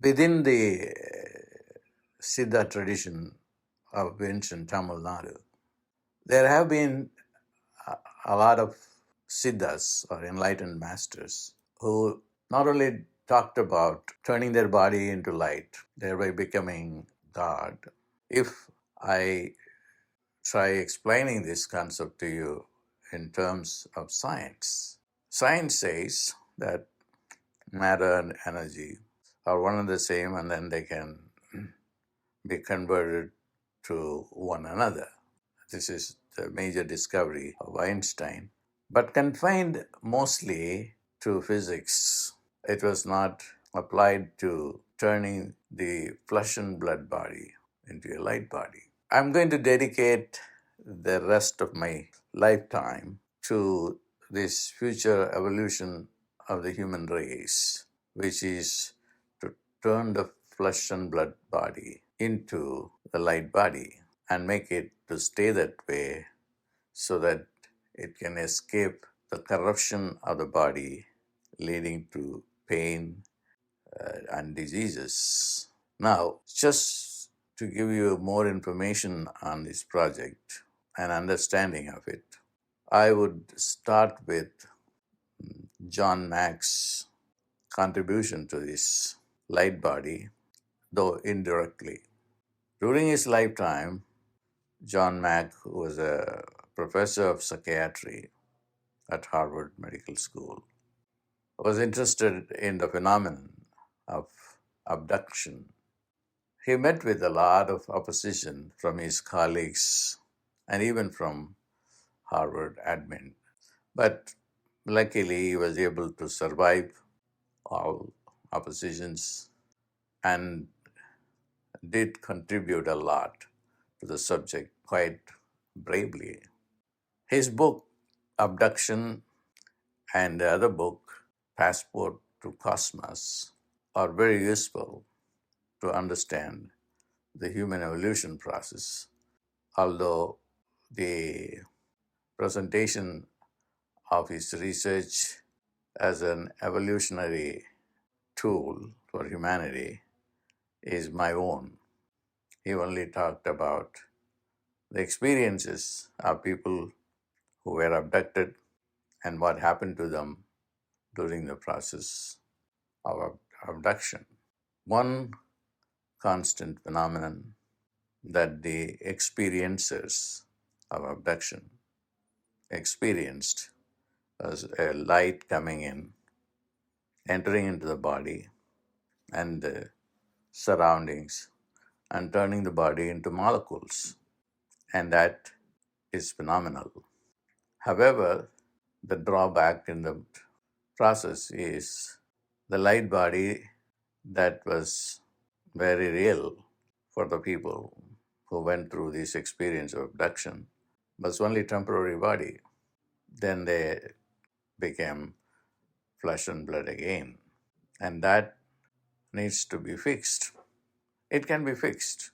Within the Siddha tradition of ancient Tamil Nadu, there have been a lot of Siddhas or enlightened masters who not only talked about turning their body into light, thereby becoming God. If I try explaining this concept to you in terms of science, science says that matter and energy are one and the same, and then they can be converted to one another. This is the major discovery of Einstein, but confined mostly to physics. It was not applied to turning the flesh and blood body into a light body. I'm going to dedicate the rest of my lifetime to this future evolution of the human race, which is to turn the flesh and blood body into the light body and make it to stay that way so that it can escape the corruption of the body leading to pain and diseases. Now, just to give you more information on this project and understanding of it, I would start with John Mack's contribution to this light body, though indirectly. During his lifetime, John Mack, who was a professor of psychiatry at Harvard Medical School, was interested in the phenomenon of abduction. He met with a lot of opposition from his colleagues and even from Harvard admin. But luckily, he was able to survive all oppositions and did contribute a lot to the subject quite bravely. His book, Abduction, and the other book, Passport to Cosmos, are very useful to understand the human evolution process, although the presentation of his research as an evolutionary tool for humanity is my own. He only talked about the experiences of people who were abducted and what happened to them during the process of abduction. One constant phenomenon that the experiencers of abduction experienced was a light coming in, entering into the body and the surroundings, and turning the body into molecules. And that is phenomenal. However, the drawback in the process is the light body that was very real for the people who went through this experience of abduction was only temporary body. Then they became flesh and blood again. And that needs to be fixed. It can be fixed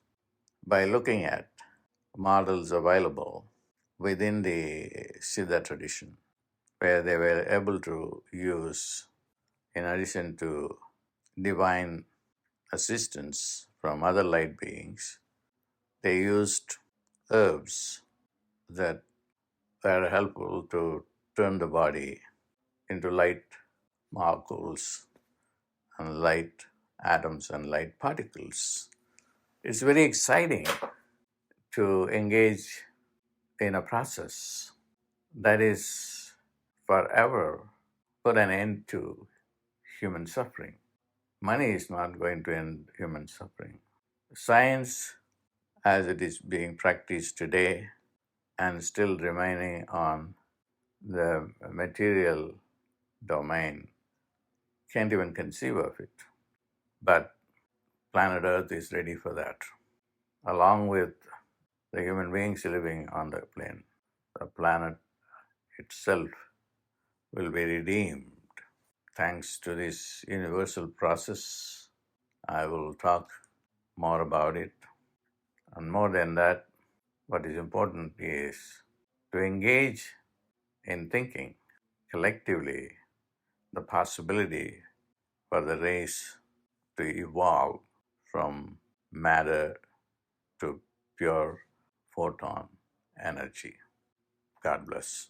by looking at models available within the Siddha tradition, where they were able to use, in addition to divine assistance from other light beings, they used herbs that were helpful to turn the body into light molecules and light atoms and light particles. It's very exciting to engage in a process that is forever put an end to human suffering. Money is not going to end human suffering. Science, as it is being practiced today and still remaining on the material domain, can't even conceive of it. But planet Earth is ready for that, along with the human beings living on the plane. The planet itself will be redeemed. Thanks to this universal process, I will talk more about it. And more than that, what is important is to engage in thinking collectively the possibility for the race to evolve from matter to pure photon energy. God bless.